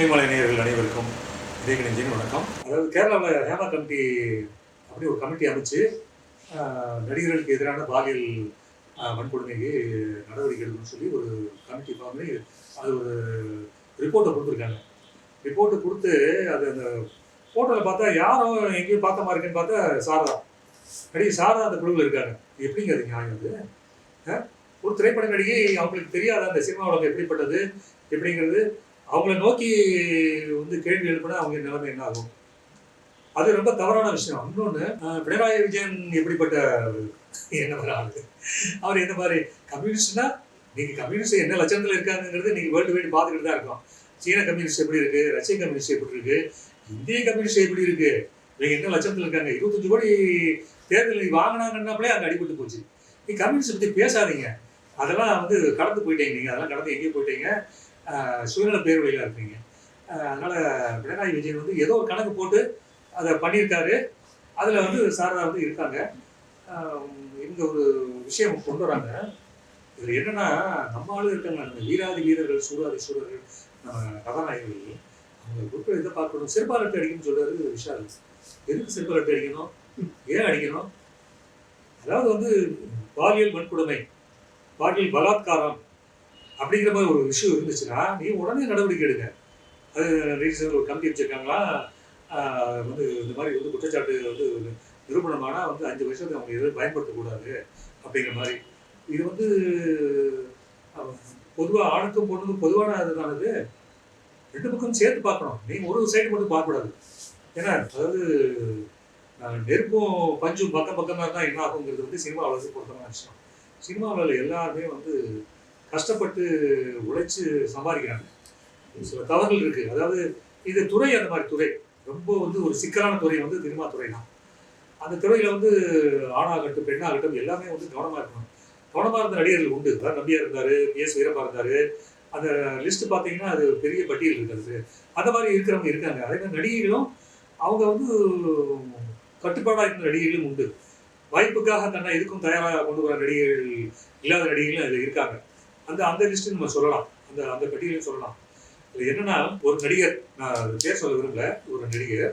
கொல்லிமலை நேயர்கள் அனைவருக்கும் இதயக்கணிஞ்சின் வணக்கம். அதாவது கேரளாவில் ஹேமா கமிட்டி அப்படி ஒரு கமிட்டி அமைச்சு நடிகர்களுக்கு எதிரான பாலியல் வன்கொடுமைக்கு நடவடிக்கை எடுக்கணும்னு சொல்லி ஒரு கமிட்டி ஃபார்ம் பண்ணி அது ஒரு ரிப்போர்ட்டை கொடுத்துருக்காங்க. ரிப்போர்ட்டு கொடுத்து அது அந்த ஃபோட்டோவில் பார்த்தா யாரும் எங்கேயும் பார்த்த மாதிரி இருக்குன்னு பார்த்தா சாரதா, நடிகை சாரதா அந்த குழுவில் இருக்காங்க. எப்படிங்க அது நியாயம்? அது ஒரு திரைப்பட நடிகை, அவங்களுக்கு தெரியாத அந்த சினிமா உலகம் எப்படிப்பட்டது எப்படிங்கிறது அவங்கள நோக்கி வந்து கேள்வி எழுப்பினா அவங்க நிலைமை என்ன ஆகும்? அது ரொம்ப தவறான விஷயம். இன்னொன்று, பினராயி விஜயன் எப்படிப்பட்ட என்ன ஆளு, அவர் எந்த மாதிரி கம்யூனிஸ்ட்னா, நீங்கள் கம்யூனிஸ்ட் என்ன லட்சணத்தில் இருக்காங்கிறது நீங்கள் வேர்ல்டு வைடு பார்த்துக்கிட்டு தான் இருக்கோம். சீன கம்யூனிஸ்ட் எப்படி இருக்கு, ரஷ்ய கம்யூனிஸ்ட் எப்படி இருக்கு, இந்திய கம்யூனிஸ்ட் எப்படி இருக்கு, இவங்க என்ன லட்சணத்தில் இருக்காங்க. 25 கோடி தேர்தல் வாங்கினாங்கன்னாலே அங்கே அடிபட்டு போச்சு. நீ கம்யூனிஸ்ட் பற்றி பேசாதீங்க, அதெல்லாம் வந்து கடந்து போயிட்டீங்க. நீங்கள் அதெல்லாம் கடந்து எங்கேயும் போயிட்டீங்க, சுயநல பேர்வழியில் இருக்கீங்க. அதனால் பினராயி விஜயன் வந்து ஏதோ ஒரு கணக்கு போட்டு அதை பண்ணியிருக்காரு. அதில் வந்து சாரதா வந்து இருக்காங்க. இவங்க ஒரு விஷயம் கொண்டு வராங்க. இதில் என்னென்னா, நம்ம ஆளு இருக்காங்க, நம்ம வீராதி வீரர்கள், சூராதி சூரர்கள், நம்ம கதாநாயகர்கள், அவங்க குரூப்பில் இதை பார்க்கணும். செருப்பாலட்டு அடிக்கணும்னு சொல்கிறாரு விஷால். எதுக்கு செருப்பாலட்டு அடிக்கணும், ஏன் அடிக்கணும்? அதாவது வந்து பாலியல் வன்கொடுமை, பாலியல் பலாத்காரம் அப்படிங்கிற மாதிரி ஒரு விஷயம் இருந்துச்சுன்னா நீ உடனே நடவடிக்கை எடுங்க. அது ரீசன் ஒரு கமிட்டி வச்சுருக்காங்களா, வந்து இந்த மாதிரி வந்து குற்றச்சாட்டு வந்து நிரூபணமானால் வந்து 5 வருஷத்துக்கு அவங்க எதுவும் பயன்படுத்தக்கூடாது அப்படிங்கிற மாதிரி. இது வந்து பொதுவாக ஆணுக்கும் பொண்ணுக்கும் பொதுவான அதுதானது. ரெண்டு பக்கம் சேர்த்து பார்க்கணும். நீங்கள் ஒரு சைடு மட்டும் பார்க்கக்கூடாது. ஏன்னா அதாவது நெருப்பும் பஞ்சும் பக்கம் பக்கமாக இருந்தால் என்ன ஆகுங்கிறது வந்து சினிமா வளர்ச்சி பொருத்தமான விஷயம். சினிமாவில் எல்லாருமே வந்து கஷ்டப்பட்டு உழைச்சி சம்பாதிக்கிறாங்க. சில தவறுகள் இருக்குது. அதாவது இது துறை, அந்த மாதிரி துறை ரொம்ப வந்து ஒரு சிக்கலான துறை வந்து சினிமா துறை தான். அந்த துறையில் வந்து ஆணாகட்டும் பெண்ணாகட்டும் எல்லாமே வந்து கவனமாக இருக்கணும். கவனமாக இருந்த நடிகர்கள் உண்டு. அதாவது நம்பியார் இருந்தார், PS வீரப்பா இருந்தார். அந்த லிஸ்ட்டு பார்த்தீங்கன்னா அது பெரிய பட்டியல் இருக்கிறது. அந்த மாதிரி இருக்கிறவங்க இருக்காங்க. அதே மாதிரி நடிகைகளும் அவங்க வந்து கட்டுப்பாடாக இருந்த நடிகைகளும் உண்டு. வாய்ப்புக்காக தன்னை எதுக்கும் தயாராக கொண்டு வர நடிகைகள் இல்லாத நடிகைகளும் அதில் இருக்காங்க. அந்த அந்த லிஸ்ட்டு நம்ம சொல்லலாம், அந்த அந்த பட்டியலையும் சொல்லலாம். இது என்னன்னா, ஒரு நடிகர், நான் பேர் சொல்ல விரும்பல, ஒரு நடிகர்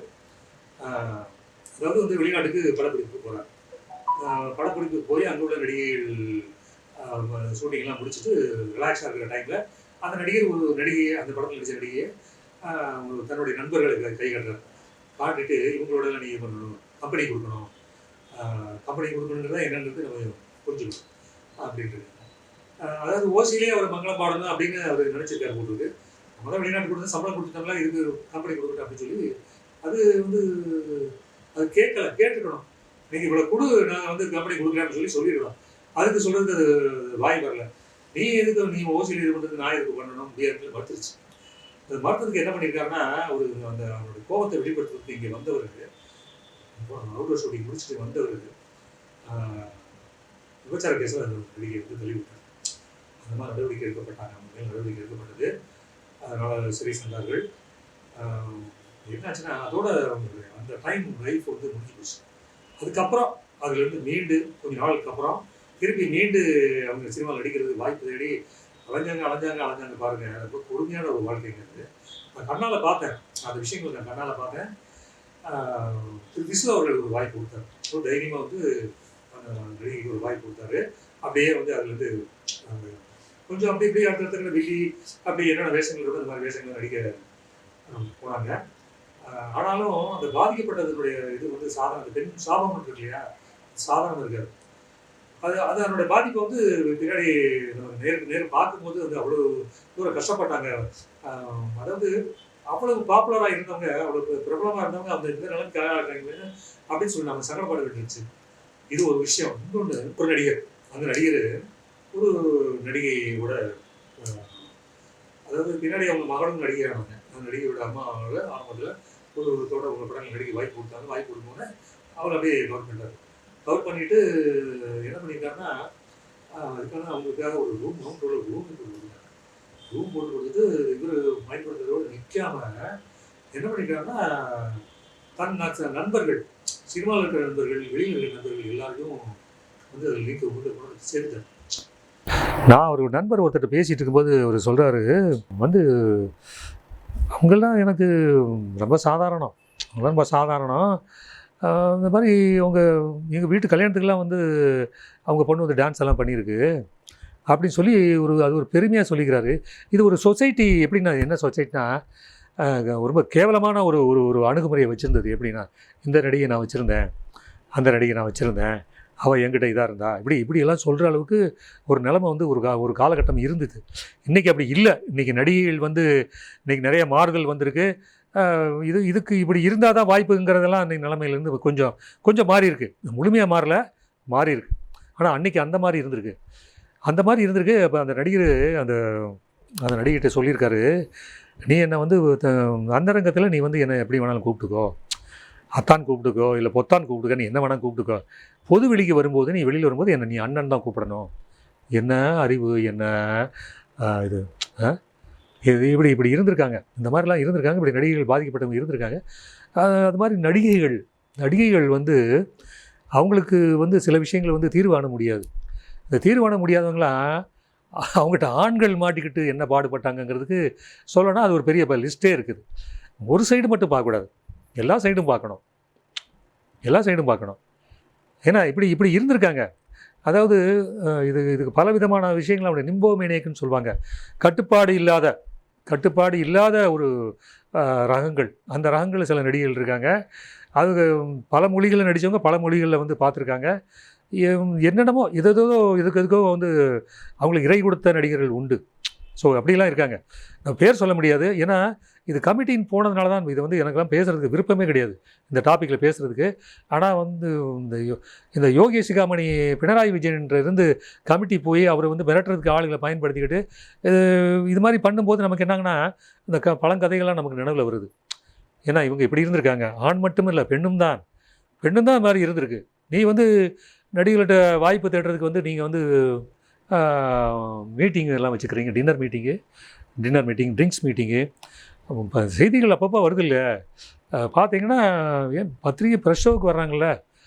அதாவது வந்து வெளிநாட்டுக்கு படப்பிடிப்புக்கு போகிறார். படப்பிடிப்புக்கு போய் அங்கே உள்ள நடிகைகள் ஷூட்டிங்லாம் முடிச்சுட்டு ரிலாக்ஸாக இருக்கிற டைமில் அந்த நடிகர் ஒரு நடிகையை, அந்த படத்தில் நடித்த நடிகையை தன்னுடைய நண்பர்களுக்கு கை காட்டுறாரு. காட்டிட்டு இவங்களோட நீங்கள் பண்ணணும், கம்பெனி கொடுக்கணும், கம்பெனி கொடுக்கணுங்கிறத என்னன்றது நம்ம புரிஞ்சுக்கணும் அப்படின்ட்டு. அதாவது ஓசியிலே அவர் மங்களம் பாடணும் அப்படின்னு அவர் நினச்சிருக்காரு போட்டுருக்கு. நம்ம தான் வெளிநாட்டு கொடுத்து சம்பளம் கொடுத்துட்டோம்னா இதுக்கு கம்பெனி கொடுக்கட்டும் அப்படின்னு சொல்லி அது வந்து அது கேட்டுக்கணும். நீங்கள் இவ்வளோ கொடு, நான் வந்து கம்பெனி கொடுக்குறேன்னு சொல்லிடலாம். அதுக்கு சொல்கிறதுக்கு அது வாய் வரல. நீ எதுக்கு, நீ ஓசியில் இது பண்ணுறது, நான் எதுக்கு பண்ணணும் முடியாதுன்னு மறுத்துருச்சு. அது மறுத்ததுக்கு என்ன பண்ணியிருக்காருன்னா, ஒரு அந்த அவருடைய கோபத்தை வெளிப்படுத்துறதுக்கு இங்கே வந்தவருக்கு, அவுட்டோர் ஷூட்டிங் முடிச்சுட்டு வந்தவருக்கு விபச்சார கேஸில் அந்த நடிகை வந்து தள்ளிவிட்டார். அந்த மாதிரி நடவடிக்கை எடுக்கப்பட்டாங்க. அவங்க மேல் நடவடிக்கை எடுக்கப்பட்டது. அதனால் சரி சென்றார்கள். என்னாச்சுன்னா, அதோட அந்த டைம் லைஃப் வந்து முடிஞ்சு போச்சு. அதுக்கப்புறம் அதுலேருந்து மீண்டு கொஞ்சம் நாளுக்கு அப்புறம் திருப்பி மீண்டு அவங்க சினிமாவில் நடிக்கிறதுக்கு வாய்ப்பு தேடி அலைஞ்சாங்க பாருங்க. ரொம்ப கொடுமையான ஒரு வாழ்க்கைங்கிறது நான் கண்ணால் பார்த்தேன். அந்த விஷயங்கள் நான் கண்ணால் பார்த்தேன். திரு விசு அவர்கள் ஒரு வாய்ப்பு கொடுத்தாரு. ஒரு தைரியமாக வந்து அந்த நடிகைக்கு ஒரு வாய்ப்பு கொடுத்தாரு. அப்படியே வந்து அதுலேருந்து கொஞ்சம் அப்படி இப்படி அடுத்த வில்லி அப்படி என்னென்ன வேஷங்கள் இருக்கோ அந்த மாதிரி வேஷங்கள் நடிக்க போனாங்க. ஆனாலும் அந்த பாதிக்கப்பட்டதனுடைய இது வந்து சாதாரண, அந்த பெண் சாபம் இருக்கு இல்லையா, சாதாரணம் இருக்காது. அது அதனுடைய பாதிப்பை வந்து பின்னாடி நம்ம நேரம் பார்க்கும்போது வந்து அவ்வளோ தூரம் கஷ்டப்பட்டாங்க. அதாவது அவ்வளவு பாப்புலராக இருந்தவங்க, அவ்வளோ பிரபலமாக இருந்தவங்க அந்த இந்த நிலைமைக்கு ஆளாகிறாங்க அப்படின்னு சொல்லி நம்ம சங்கடப்பட வேண்டியிருச்சு. இது ஒரு விஷயம். இன்னொன்று, ஒரு நடிகர், அந்த நடிகர் ஒரு நடிகையோட, அதாவது பின்னாடி அவங்க மகளும் நடிகையானாங்க. அந்த நடிகையோட அம்மாவோட ஆரம்பத்தில் ஒரு உங்கள் படங்கள் நடிகை வாய்ப்பு கொடுத்தாங்க. வாய்ப்பு கொடுத்தோன்னே அவரை அப்படியே கவர் பண்ணிட்டார். கவர் பண்ணிவிட்டு என்ன பண்ணியிருக்காருன்னா, அதுக்கான அவங்களுக்காக ஒரு ரூம் போட்டு கொடுத்துட்டு இவர் பயன்படுத்துறதோடு நிற்காம என்ன பண்ணியிருக்காருன்னா, தன் நண்பர்கள், சினிமாவில் இருக்கிற நண்பர்கள், வெளியில் இருக்கிற நண்பர்கள் எல்லாரையும் வந்து அதில் லிங்க் கொண்டு சேர்த்துட்டார். நான் ஒரு நண்பர் ஒருத்தர் பேசிகிட்டு இருக்கும்போது அவர் சொல்கிறாரு, வந்து அவங்கெல்லாம் எனக்கு ரொம்ப சாதாரணம். அவங்களாம் ரொம்ப சாதாரணம். இந்த மாதிரி எங்கள் வீட்டு கல்யாணத்துக்குலாம் வந்து அவங்க பொண்ணு வந்து டான்ஸ் எல்லாம் பண்ணியிருக்கு அப்படின்னு சொல்லி அது ஒரு பெருமையாக சொல்லிக்கிறாரு. இது ஒரு சொசைட்டி எப்படின்னா, என்ன சொசைட்டினா ரொம்ப கேவலமான ஒரு ஒரு ஒரு அணுகுமுறையை வச்சுருந்தது. எப்படின்னா, இந்த நடிகை நான் வச்சுருந்தேன், அந்த நடிகை நான் வச்சுருந்தேன், அவள் என்கிட்ட இதாக இருந்தா, இப்படியெல்லாம் சொல்கிற அளவுக்கு ஒரு நிலைமை வந்து ஒரு காலகட்டம் இருந்தது. இன்றைக்கி அப்படி இல்லை. இன்றைக்கி நடிகைகள் வந்து இன்றைக்கி நிறைய மாறுதல் வந்திருக்கு. இதுக்கு இப்படி இருந்தால் தான் வாய்ப்புங்கிறதெல்லாம் அன்றைக்கி நிலைமையிலேருந்து கொஞ்சம் மாறி இருக்குது. முழுமையாக மாறி இருக்குது. ஆனால் அன்றைக்கி அந்த மாதிரி இருந்திருக்கு. அப்போ அந்த நடிகர் அந்த நடிகிட்ட சொல்லியிருக்காரு, நீ என்னை வந்து அந்தரங்கத்தில் நீ வந்து என்னை எப்படி வேணாலும் கூப்பிட்டுக்கோ, அத்தான் கூப்பிட்டுக்கோ, இல்லை பொத்தான் கூப்பிட்டுக்கோ, நீ என்ன வேணாலும் கூப்பிட்டுக்கோ. பொது வெளிக்கு வரும்போது, நீ வெளியில் வரும்போது என்னை நீ அண்ணன் தான் கூப்பிடணும். என்ன அறிவு, என்ன இது இப்படி இருந்திருக்காங்க. இந்த மாதிரிலாம் இருந்திருக்காங்க. இப்படி நடிகைகள் பாதிக்கப்பட்டவங்க இருந்திருக்காங்க. அது மாதிரி நடிகைகள் வந்து அவங்களுக்கு வந்து சில விஷயங்கள் வந்து தீர்வு காண முடியாது. இந்த தீர்வு காண முடியாதவங்களாம் அவங்ககிட்ட ஆண்கள் மாட்டிக்கிட்டு என்ன பாடுபட்டாங்கங்கிறதுக்கு சொல்லணும்னா அது ஒரு பெரிய லிஸ்ட்டே இருக்குது. ஒரு சைடு மட்டும் பார்க்கக்கூடாது, எல்லா சைடும் பார்க்கணும். ஏன்னா இப்படி இருந்திருக்காங்க. அதாவது இதுக்கு பல விதமான விஷயங்கள் அப்படி நிம்போமேனியக்குன்னு சொல்லுவாங்க. கட்டுப்பாடு இல்லாத ஒரு ரகங்கள். அந்த ரகங்களில் சில நடிகைகள் இருக்காங்க. அது பல மொழிகளில் நடித்தவங்க பல மொழிகளில் வந்து பார்த்துருக்காங்க. என்னென்னமோ எதுக்கோ வந்து அவங்களுக்கு இறை கொடுத்த நடிகர்கள் உண்டு. ஸோ அப்படிலாம் இருக்காங்க. நான் பேர் சொல்ல முடியாது. ஏன்னா இது கமிட்டின்னு போனதுனால தான் இது வந்து எனக்கெல்லாம் பேசுகிறதுக்கு விருப்பமே கிடையாது, இந்த டாப்பிக்கில் பேசுகிறதுக்கு. ஆனால் வந்து இந்த யோகேஷ் சிகாமணி பினராயி விஜயன்றது கமிட்டி போய் அவர் வந்து மிரட்டுறதுக்கு ஆளுகளை பயன்படுத்திக்கிட்டு இது மாதிரி பண்ணும்போது நமக்கு என்னாங்கன்னா இந்த பழங்கதைகள்லாம் நமக்கு நினைவில் வருது. ஏன்னா இவங்க இப்படி இருந்திருக்காங்க. ஆண் மட்டும் இல்லை, பெண்ணும் தான் இது மாதிரி இருந்திருக்கு. நீ வந்து நடிகர்கள்ட்ட வாய்ப்பு தேடுறதுக்கு வந்து நீங்கள் வந்து மீட்டிங் எல்லாம் வச்சுக்கிறீங்க, டின்னர் மீட்டிங், ட்ரிங்க்ஸ் மீட்டிங்கு. இப்போ செய்திகள் அப்பப்போ வருது இல்லை, பார்த்தீங்கன்னா ஏன் பத்திரிகை ப்ரெஷ் ஷோவுக்கு வர்றாங்கள்ல,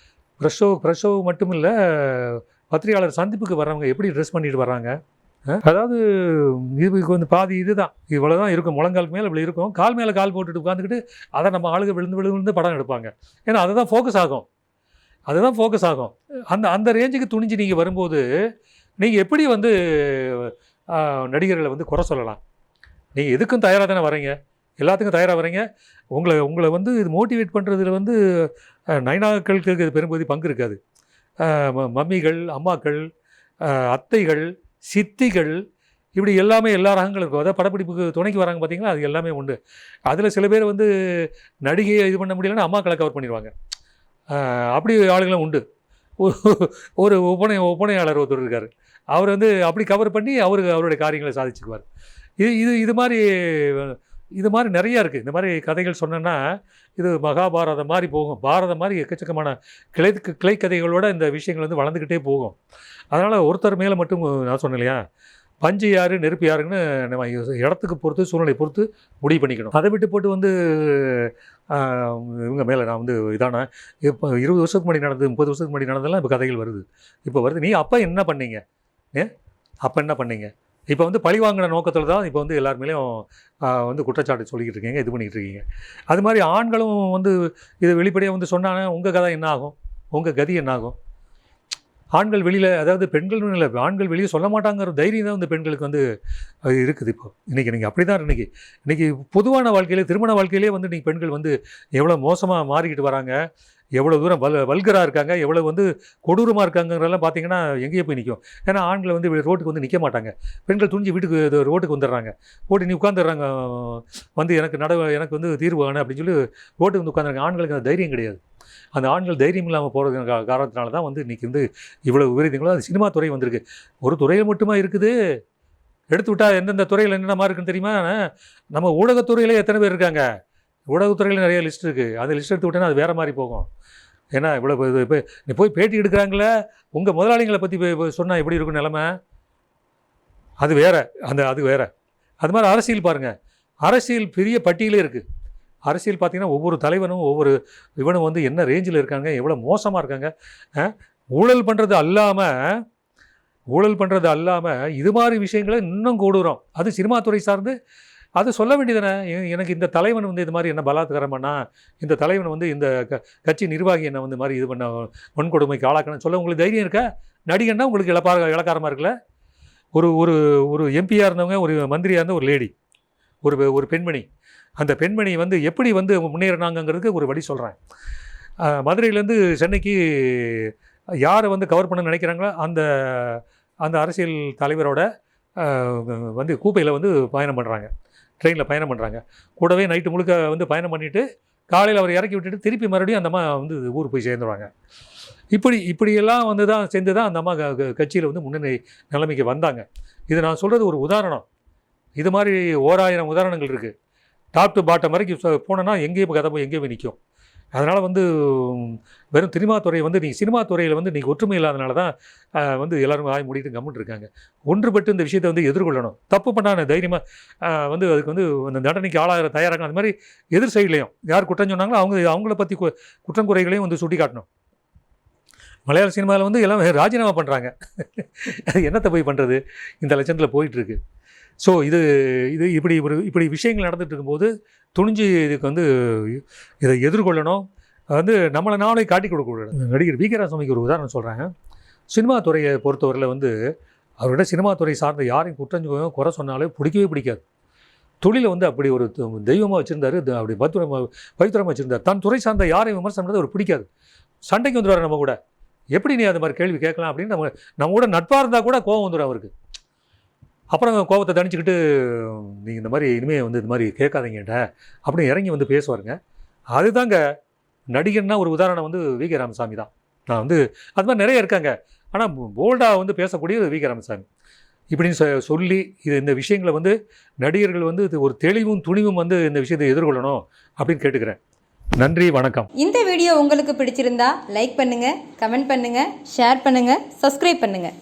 ப்ரெஷ் ஷோ மட்டும் இல்லை, பத்திரிகையாளர் சந்திப்புக்கு வர்றவங்க எப்படி ட்ரெஸ் பண்ணிட்டு வர்றாங்க. அதாவது இதுக்கு வந்து பாதி இதுதான், இவ்வளோ தான் இருக்கும். முழங்காலுக்கு மேலே இப்படி இருக்கும், கால் மேலே கால் போட்டுட்டு உட்காந்துக்கிட்டு அதை நம்ம ஆளுங்க விழுந்து படம் எடுப்பாங்க. ஏன்னா அதுதான் ஃபோக்கஸ் ஆகும். அந்த ரேஞ்சுக்கு துணிஞ்சு நீங்கள் வரும்போது நீங்கள் எப்படி வந்து நடிகர்களை வந்து குறை சொல்லலாம்? நீங்கள் எதுக்கும் தயாராக தானே வரீங்க, எல்லாத்துக்கும் தயாராக வரீங்க. உங்களை வந்து இது மோட்டிவேட் பண்ணுறதுல வந்து நைனாக்களுக்கு இது பெரும்பகுதி பங்கு இருக்காது. மம்மிகள், அம்மாக்கள், அத்தைகள், சித்திகள், இப்படி எல்லாமே எல்லா ரகங்களும் இருக்கும். அதாவது படப்பிடிப்புக்கு துணைக்கு வராங்க பார்த்தீங்களா, அது எல்லாமே உண்டு. அதில் சில பேர் வந்து நடிகையை இது பண்ண முடியலன்னா அம்மாக்களை கவர் பண்ணிடுவாங்க. அப்படி ஆளுங்களும் உண்டு. ஒரு ஒப்பனையாளர் ஒருத்தர் இருக்கார், அவர் வந்து அப்படி கவர் பண்ணி அவருடைய காரியங்களை சாதிச்சுக்குவார். இது மாதிரி நிறையா இருக்குது. இந்த மாதிரி கதைகள் சொன்னேன்னா இது மகாபாரதம் மாதிரி போகும். பாரதம் மாதிரி எக்கச்சக்கமான கிளை கதைகளோட இந்த விஷயங்கள் வந்து வளர்ந்துக்கிட்டே போகும். அதனால் ஒருத்தர் மேலே மட்டும் நான் சொன்னேன் இல்லையா, பஞ்சு யார் நெருப்பு யாருன்னு நம்ம இடத்துக்கு பொறுத்து, சூழ்நிலை பொறுத்து முடிவு பண்ணிக்கணும். அதை விட்டு போட்டு வந்து இவங்க மேலே நான் வந்து இதான இப்போ 20 வருஷத்துக்கு முன்னாடி நடந்தது, 30 வருஷத்துக்கு முன்னாடி நடந்ததெல்லாம் இப்போ கதைகள் வருது. நீ அப்போ என்ன பண்ணீங்க? இப்போ வந்து பழி வாங்கின நோக்கத்தில் தான் இப்போ வந்து எல்லாருமேலேயும் வந்து குற்றச்சாட்டு சொல்லிக்கிட்டு இருக்கீங்க, இது பண்ணிக்கிட்டு இருக்கீங்க. அது மாதிரி ஆண்களும் வந்து இது வெளிப்படையாக வந்து சொன்னாங்க, உங்கள் கதை என்ன ஆகும், உங்கள் கதி என்ன ஆகும்? ஆண்கள் வெளியில், அதாவது பெண்கள் இல்லை, ஆண்கள் வெளியே சொல்ல மாட்டாங்கிற தைரியம் தான் வந்து பெண்களுக்கு வந்து இருக்குது. இப்போ நீங்கள் அப்படி தான் இன்றைக்கி பொதுவான வாழ்க்கையிலே, திருமண வாழ்க்கையிலே வந்து இன்றைக்கி பெண்கள் வந்து எவ்வளோ மோசமாக மாறிக்கிட்டு வராங்க, எவ்வளோ தூரம் வல்கராக இருக்காங்க, எவ்வளோ வந்து கொடூரமாக இருக்காங்கிறதெல்லாம் பார்த்தீங்கன்னா எங்கேயே போய் நிற்கும். ஏன்னா ஆண்களை வந்து ரோட்டுக்கு வந்து நிற்க மாட்டாங்க, பெண்கள் துணிஞ்சு வீட்டுக்கு ரோட்டுக்கு வந்துடுறாங்க. போட்டு நீ உட்காந்துடுறாங்க, வந்து எனக்கு வந்து தீர்வு வேணும் அப்படின்னு சொல்லி ரோட்டுக்கு வந்து உட்காந்துறாங்க. ஆண்களுக்கு அந்த தைரியம் கிடையாது. அந்த ஆண்கள் தைரியம் இல்லாமல் போகிறது காரணத்தினால தான் வந்து இன்றைக்கி வந்து இவ்வளோ விபரீதங்களும். அது சினிமா துறை வந்திருக்கு. ஒரு துறையில் மட்டுமா இருக்குது, எடுத்து விட்டால் எந்தெந்த துறையில் என்னென்ன மாதிரி இருக்குன்னு தெரியுமா? நம்ம ஊடகத்துறையிலே எத்தனை பேர் இருக்காங்க, ஊடகத்துறையில் நிறைய லிஸ்ட் இருக்குது. அந்த லிஸ்ட் எடுத்து விட்டேன்னா அது வேறு மாதிரி போகும். ஏன்னா இவ்வளோ இப்போ நீ போய் பேட்டி எடுக்கிறாங்களே, உங்கள் முதலாளிகளை பற்றி சொன்னால் எப்படி இருக்கும் நிலமை, அது வேறு. அது வேறு. அது மாதிரி அரசியல் பாருங்கள், அரசியல் பெரிய பட்டியலே இருக்குது. அரசியல் பார்த்திங்கன்னா ஒவ்வொரு தலைவனும் இவனும் வந்து என்ன ரேஞ்சில் இருக்காங்க, எவ்வளோ மோசமாக இருக்காங்க. ஊழல் பண்ணுறது அல்லாமல் இது மாதிரி விஷயங்களை இன்னும் கூடுறோம். அது சினிமா துறை சார்ந்து அது சொல்ல வேண்டியதுதானே. எனக்கு இந்த தலைவன் வந்து இது மாதிரி என்ன பலாத்காரம் பண்ணா, இந்த தலைவன் வந்து இந்த கட்சி நிர்வாகி என்ன வந்து மாதிரி இது பண்ண வன்கொடுமைக்கு ஆளாக்கணும்னு சொல்ல உங்களுக்கு தைரியம் இருக்கா? நடிகன்னா உங்களுக்கு இளக்காரமாக இருக்குல்ல. ஒரு ஒரு ஒரு எம்பியாக இருந்தவங்க, ஒரு மந்திரியாக இருந்த ஒரு லேடி, ஒரு பெண்மணி, அந்த பெண்மணி வந்து எப்படி வந்து முன்னேறினாங்கிறதுக்கு ஒரு வழி சொல்கிறேன். மதுரையிலேருந்து சென்னைக்கு யாரை வந்து கவர் பண்ண நினைக்கிறாங்களோ அந்த அந்த அரசியல் தலைவரோட வந்து கூப்பையில் வந்து பயணம் பண்ணுறாங்க, ட்ரெயினில் பயணம் பண்ணுறாங்க. கூடவே நைட்டு முழுக்க வந்து பயணம் பண்ணிவிட்டு காலையில் அவர் இறக்கி விட்டுட்டு திருப்பி மறுபடியும் அந்த அம்மா வந்து ஊருக்கு போய் சேர்ந்துருவாங்க. இப்படியெல்லாம் வந்து தான் சேர்ந்து தான் அந்த அம்மா கட்சியில் வந்து முன்னணி நிலைமைக்கு வந்தாங்க. இது நான் சொல்கிறது ஒரு உதாரணம். இது மாதிரி 1000 உதாரணங்கள் இருக்குது. டாப் டு பாட்டம் வரைக்கும் போனோன்னா எங்கேயும் கதை போய் எங்கேயும் போய் நிற்கும். அதனால் வந்து வெறும் சினிமா துறை வந்து சினிமா துறையில் வந்து நீங்கள் ஒற்றுமை இல்லாதனால தான் வந்து எல்லோரும் வாய் மூடிட்டு கம்முன்னு இருக்காங்க. ஒன்றுபட்டு இந்த விஷயத்தை வந்து எதிர்கொள்ளணும். தப்பு பண்ணான தைரியமாக வந்து அதுக்கு வந்து அந்த தண்டனைக்கு ஆளாகிற தயாராக அது மாதிரி எதிர் சைட்லேயும் யார் குற்றம் சொன்னாங்களோ அவங்கள பற்றி குற்றம் குறைகளையும் வந்து சுட்டி காட்டணும். மலையாள சினிமாவில் வந்து எல்லாம் ராஜினாமா பண்ணுறாங்க. என்னத்தை போய் பண்ணுறது, இந்த லட்சத்தில் போயிட்டுருக்கு. ஸோ இது இப்படி விஷயங்கள் நடந்துகிட்டு இருக்கும்போது துணிஞ்சு இதுக்கு வந்து இதை எதிர்கொள்ளணும். வந்து நம்மளை நாளை காட்டி கொடுக்கக்கூடாது. நடிகர் வி.கே. ராமசாமிக்கு ஒரு உதாரணம் சொல்கிறாங்க. சினிமா துறையை பொறுத்தவரையில் வந்து அவர்கிட்ட சினிமா துறை சார்ந்த யாரையும் குறை சொன்னாலே பிடிக்கவே பிடிக்காது. தொழிலை வந்து அப்படி ஒரு தெய்வமாக வச்சுருந்தார், அப்படி பவித்திரமாக வச்சுருந்தார். தன் துறை சார்ந்த யாரையும் விமர்சனம் பண்ணுறது அவர் பிடிக்காது. சண்டைக்கு வந்துடுவார். நம்ம கூட எப்படி நீ அது மாதிரி கேள்வி கேட்கலாம் அப்படின்னு நம்ம கூட நட்பாக இருந்தால் கூட கோவம் வந்துடும் அவருக்கு. அப்புறம் கோபத்தை தணிச்சுக்கிட்டு நீங்கள் இந்த மாதிரி இனிமேல் வந்து இது மாதிரி கேட்காதீங்கட்ட அப்படின்னு இறங்கி வந்து பேசுவாருங்க. அதுதாங்க நடிகர்னா ஒரு உதாரணம் வந்து வி.கே. ராமசாமி தான். நான் வந்து அது மாதிரி நிறைய இருக்காங்க. ஆனால் போல்டாக வந்து பேசக்கூடியது வி.கே. ராமசாமி. இப்படின்னு சொல்லி இந்த விஷயங்களை வந்து நடிகர்கள் வந்து ஒரு தெளிவும் துணிவும் வந்து இந்த விஷயத்தை எதிர்கொள்ளணும் அப்படின்னு கேட்டுக்கிறேன். நன்றி, வணக்கம். இந்த வீடியோ உங்களுக்கு பிடிச்சிருந்தா லைக் பண்ணுங்கள், கமெண்ட் பண்ணுங்கள், ஷேர் பண்ணுங்கள், சப்ஸ்கிரைப் பண்ணுங்கள்.